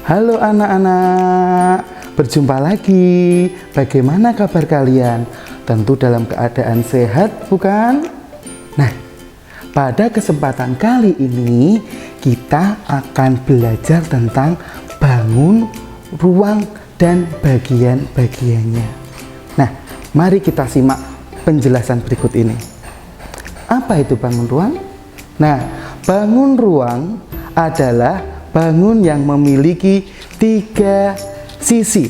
Halo anak-anak, berjumpa lagi. Bagaimana kabar kalian? Tentu dalam keadaan sehat, bukan? Nah, pada kesempatan kali ini kita akan belajar tentang bangun, ruang, dan bagian-bagiannya. Nah, mari kita simak penjelasan berikut ini. Apa itu bangun ruang? Nah, bangun ruang adalah bangun yang memiliki 3 sisi.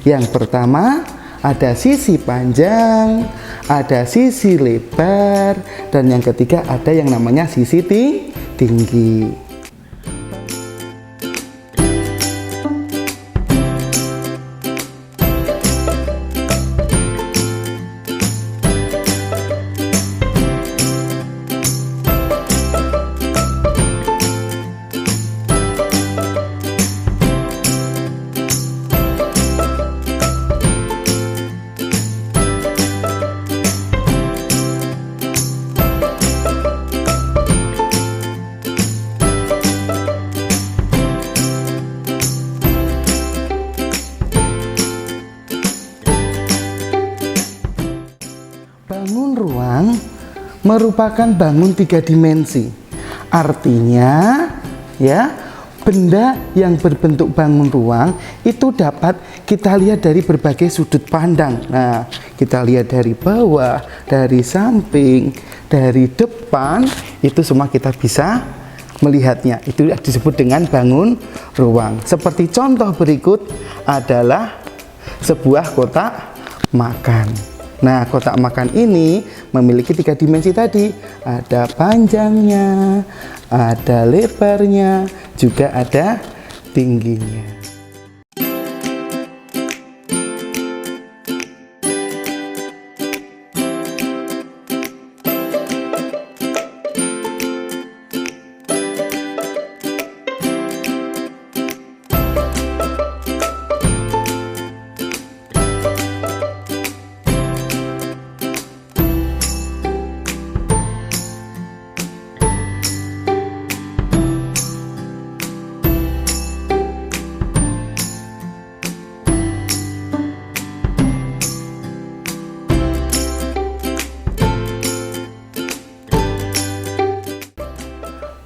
Yang pertama, ada sisi panjang, ada sisi lebar, dan yang ketiga ada yang namanya sisi tinggi. Bangun ruang merupakan bangun 3 dimensi. Artinya, ya, benda yang berbentuk bangun ruang itu dapat kita lihat dari berbagai sudut pandang. Nah, kita lihat dari bawah, dari samping, dari depan, itu semua kita bisa melihatnya. Itu disebut dengan bangun ruang. Seperti contoh berikut adalah sebuah kotak makan. Nah, kotak makan ini memiliki 3 dimensi tadi. Ada panjangnya, ada lebarnya, juga ada tingginya.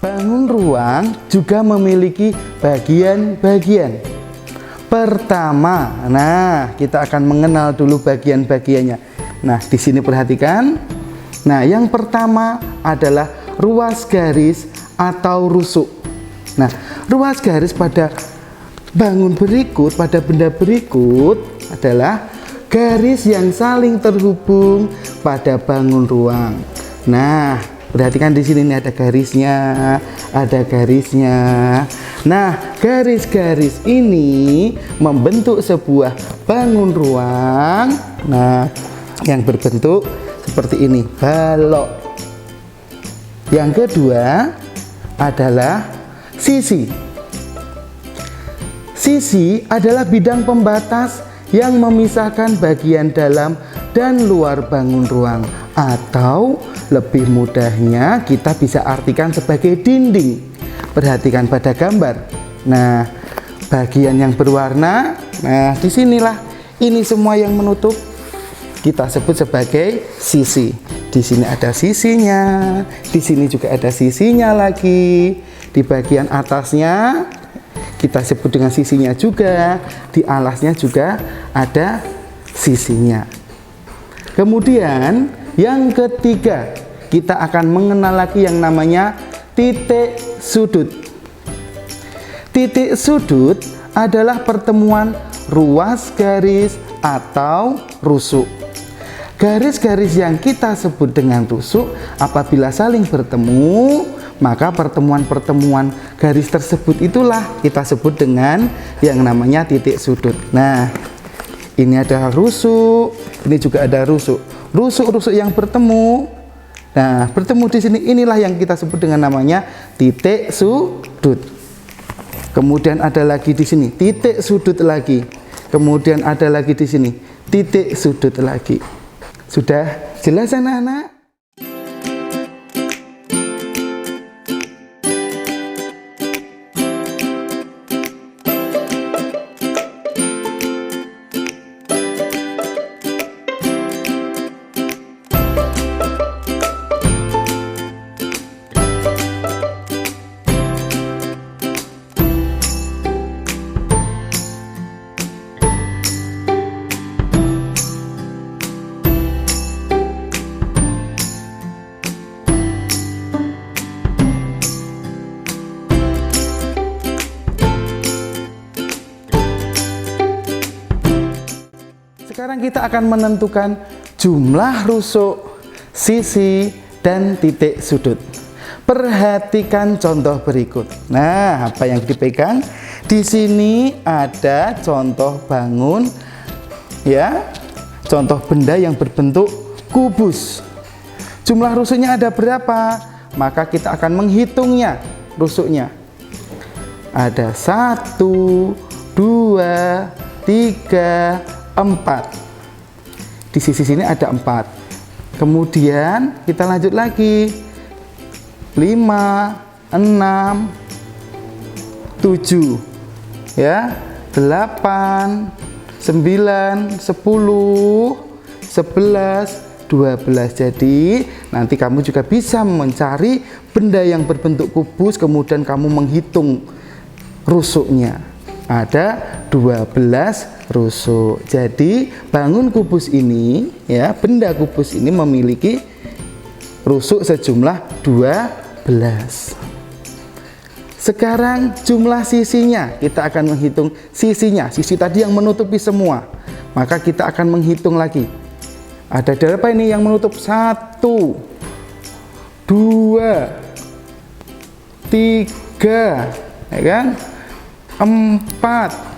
Bangun ruang juga memiliki bagian-bagian. Pertama, nah kita akan mengenal dulu bagian-bagiannya. Nah, di sini perhatikan. Nah, yang pertama adalah ruas garis atau rusuk. Nah, ruas garis pada bangun berikut, pada benda berikut adalah garis yang saling terhubung pada bangun ruang. Nah, perhatikan di sini nih, ada garisnya, ada garisnya. Nah, garis-garis ini membentuk sebuah bangun ruang. Nah, yang berbentuk seperti ini, balok. Yang kedua adalah sisi. Sisi adalah bidang pembatas yang memisahkan bagian dalam dan luar bangun ruang, atau lebih mudahnya kita bisa artikan sebagai dinding. Perhatikan pada gambar. Nah, bagian yang berwarna, nah disinilah ini semua yang menutup kita sebut sebagai sisi. Di sini ada sisinya, di sini juga ada sisinya lagi. Di bagian atasnya kita sebut dengan sisinya juga, di alasnya juga ada sisinya. Kemudian yang ketiga, kita akan mengenal lagi yang namanya titik sudut. Titik sudut adalah pertemuan ruas garis atau rusuk. Garis-garis yang kita sebut dengan rusuk apabila saling bertemu, maka pertemuan-pertemuan garis tersebut itulah kita sebut dengan yang namanya titik sudut. Nah, ini ada rusuk, ini juga ada rusuk. Rusuk-rusuk yang bertemu, nah bertemu di sini, inilah yang kita sebut dengan namanya titik sudut. Kemudian ada lagi di sini titik sudut lagi. Kemudian ada lagi di sini titik sudut lagi. Sudah jelas anak-anak? Sekarang kita akan menentukan jumlah rusuk, sisi, dan titik sudut. Perhatikan contoh berikut. Nah, apa yang dipegang? Di sini ada contoh bangun, ya, contoh benda yang berbentuk kubus. Jumlah rusuknya ada berapa? Maka kita akan menghitungnya rusuknya. Ada 1, 2, 3, 4. Di sisi sini ada 4. Kemudian kita lanjut lagi. 5, 6, 7, ya, 8, 9, 10, 11, 12. Jadi nanti kamu juga bisa mencari benda yang berbentuk kubus, kemudian kamu menghitung rusuknya. Ada 12 rusuk. Jadi bangun kubus ini, ya, benda kubus ini memiliki rusuk sejumlah 12. Sekarang jumlah sisinya, kita akan menghitung sisinya. Sisi tadi yang menutupi semua, maka kita akan menghitung lagi. Ada berapa ini yang menutup? 1, 2, 3, ya kan? 4.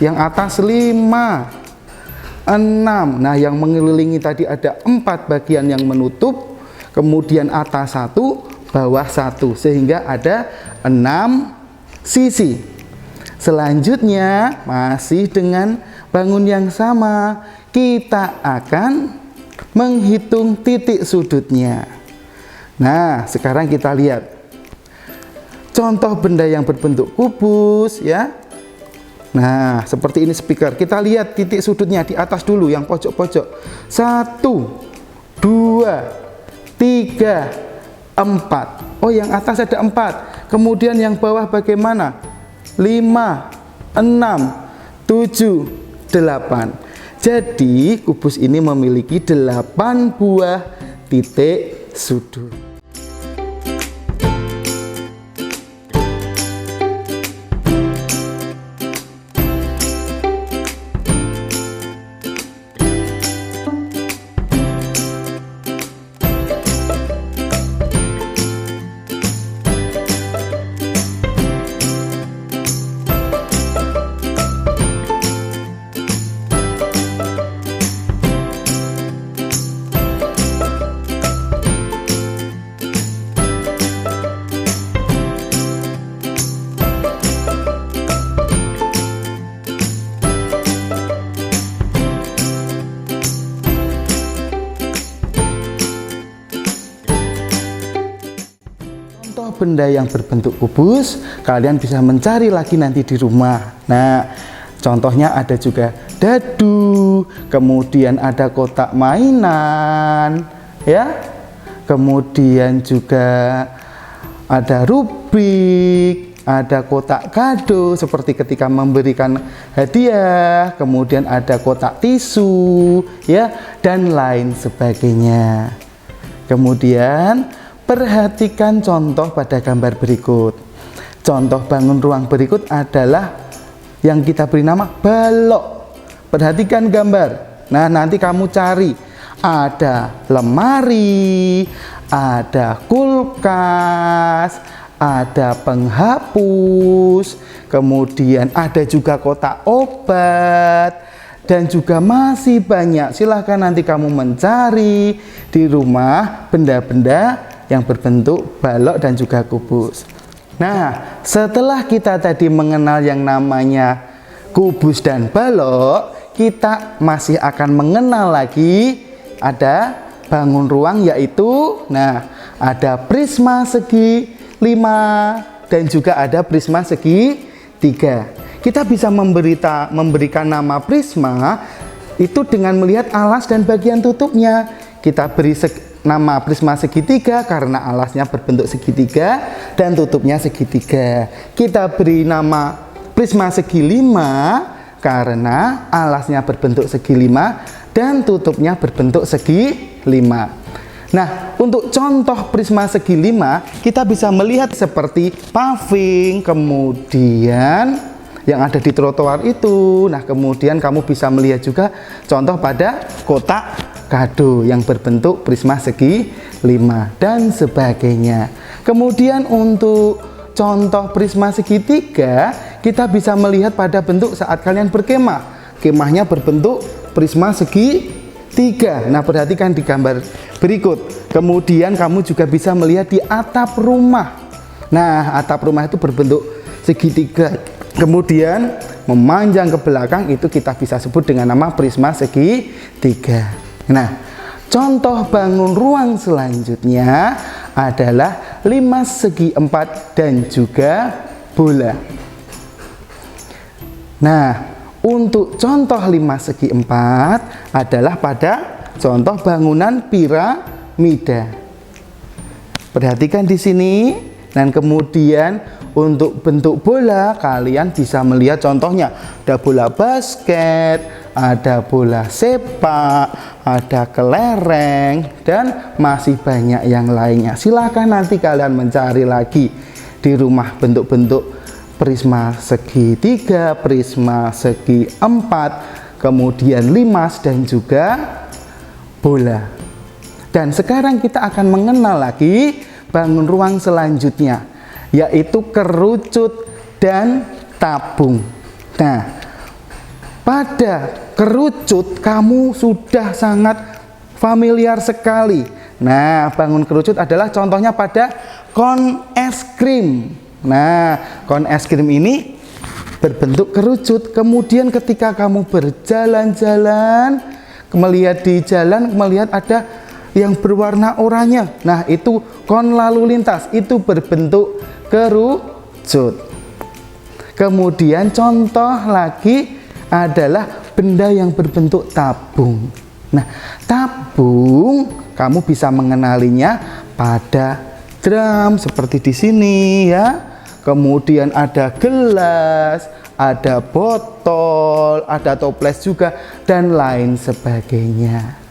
Yang atas 5, 6. Nah, yang mengelilingi tadi ada 4 bagian yang menutup, kemudian atas 1, bawah 1, sehingga ada 6 sisi. Selanjutnya masih dengan bangun yang sama, kita akan menghitung titik sudutnya. Nah, sekarang kita lihat contoh benda yang berbentuk kubus, ya. Nah, seperti ini speaker. Kita lihat titik sudutnya di atas dulu, yang pojok-pojok. 1, 2, 3, 4. Oh, yang atas ada 4. Kemudian yang bawah bagaimana? 5, 6, 7, 8. Jadi kubus ini memiliki 8 buah titik sudut. Contoh benda yang berbentuk kubus, kalian bisa mencari lagi nanti di rumah. Nah, contohnya ada juga dadu, kemudian ada kotak mainan, ya. Kemudian juga ada rubik, ada kotak kado seperti ketika memberikan hadiah, kemudian ada kotak tisu, ya, dan lain sebagainya. Kemudian perhatikan contoh pada gambar berikut. Contoh bangun ruang berikut adalah yang kita beri nama balok. Perhatikan gambar. Nah, nanti kamu cari. Ada lemari, ada kulkas, ada penghapus, kemudian ada juga kotak obat, dan juga masih banyak. Silahkan nanti kamu mencari di rumah benda-benda yang berbentuk balok dan juga kubus. Nah, setelah kita tadi mengenal yang namanya kubus dan balok, kita masih akan mengenal lagi ada bangun ruang, yaitu ada prisma segi 5 dan juga ada prisma segi 3. Kita bisa memberikan nama prisma itu dengan melihat alas dan bagian tutupnya. Kita beri nama prisma segitiga karena alasnya berbentuk segitiga dan tutupnya segitiga. Kita beri nama prisma segi 5 karena alasnya berbentuk segi 5 dan tutupnya berbentuk segi 5. Nah, untuk contoh prisma segi 5 kita bisa melihat seperti paving, kemudian yang ada di trotoar itu. Nah, kemudian kamu bisa melihat juga contoh pada kotak kado yang berbentuk prisma segi 5 dan sebagainya. Kemudian untuk contoh prisma segitiga, kita bisa melihat pada bentuk saat kalian berkemah. Kemahnya berbentuk prisma segitiga. Nah, perhatikan di gambar berikut. Kemudian kamu juga bisa melihat di atap rumah. Nah, atap rumah itu berbentuk segitiga. Kemudian memanjang ke belakang, itu kita bisa sebut dengan nama prisma segitiga. Nah, contoh bangun ruang selanjutnya adalah 5 segi 4 dan juga bola. Nah, untuk contoh 5 segi 4 adalah pada contoh bangunan piramida. Perhatikan di sini. Dan kemudian untuk bentuk bola, kalian bisa melihat contohnya. Ada bola basket, ada bola sepak, ada kelereng, dan masih banyak yang lainnya. Silahkan nanti kalian mencari lagi di rumah bentuk-bentuk prisma segitiga, prisma segi 4, kemudian limas dan juga bola. Dan sekarang kita akan mengenal lagi bangun ruang selanjutnya, yaitu kerucut dan tabung. Nah, pada kerucut kamu sudah sangat familiar sekali. Nah, bangun kerucut adalah contohnya pada kon es krim. Nah, kon es krim ini berbentuk kerucut. Kemudian ketika kamu berjalan-jalan, melihat di jalan, melihat ada yang berwarna oranye. Nah, itu kon lalu lintas, itu berbentuk kerucut. Kemudian contoh lagi adalah benda yang berbentuk tabung. Nah, tabung kamu bisa mengenalinya pada drum seperti di sini ya. Kemudian ada gelas, ada botol, ada toples juga dan lain sebagainya.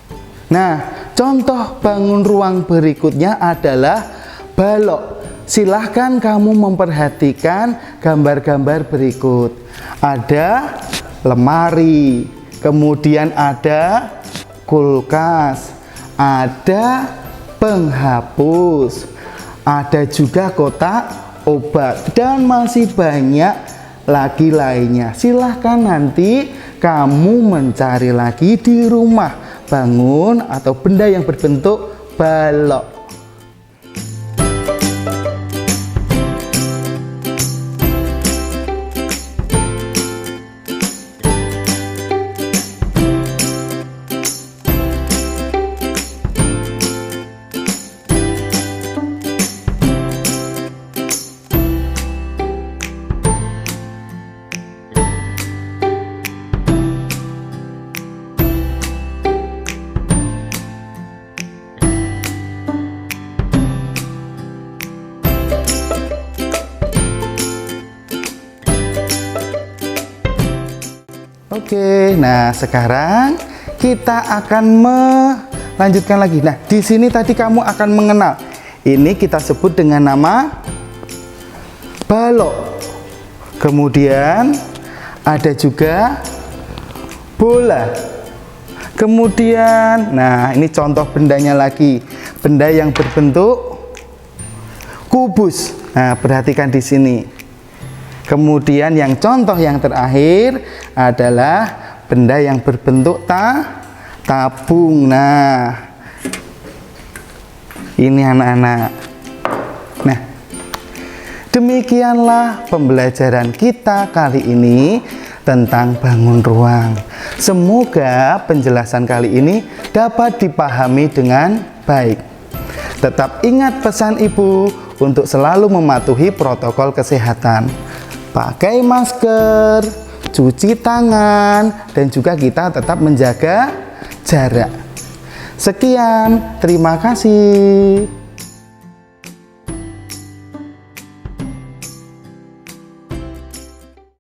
Nah, contoh bangun ruang berikutnya adalah balok. Silahkan kamu memperhatikan gambar-gambar berikut. Ada lemari, kemudian ada kulkas, ada penghapus, ada juga kotak obat, dan masih banyak lagi lainnya. Silahkan nanti kamu mencari lagi di rumah bangun atau benda yang berbentuk balok. Oke, nah sekarang kita akan melanjutkan lagi. Nah, di sini tadi kamu akan mengenal. Ini kita sebut dengan nama balok. Kemudian ada juga bola. Kemudian, nah ini contoh bendanya lagi. Benda yang berbentuk kubus. Nah, perhatikan di sini. Kemudian yang contoh yang terakhir adalah benda yang berbentuk tabung. Nah, ini anak-anak. Nah, demikianlah pembelajaran kita kali ini tentang bangun ruang. Semoga penjelasan kali ini dapat dipahami dengan baik. Tetap ingat pesan ibu untuk selalu mematuhi protokol kesehatan. Pakai masker, cuci tangan, dan juga kita tetap menjaga jarak. Sekian, terima kasih.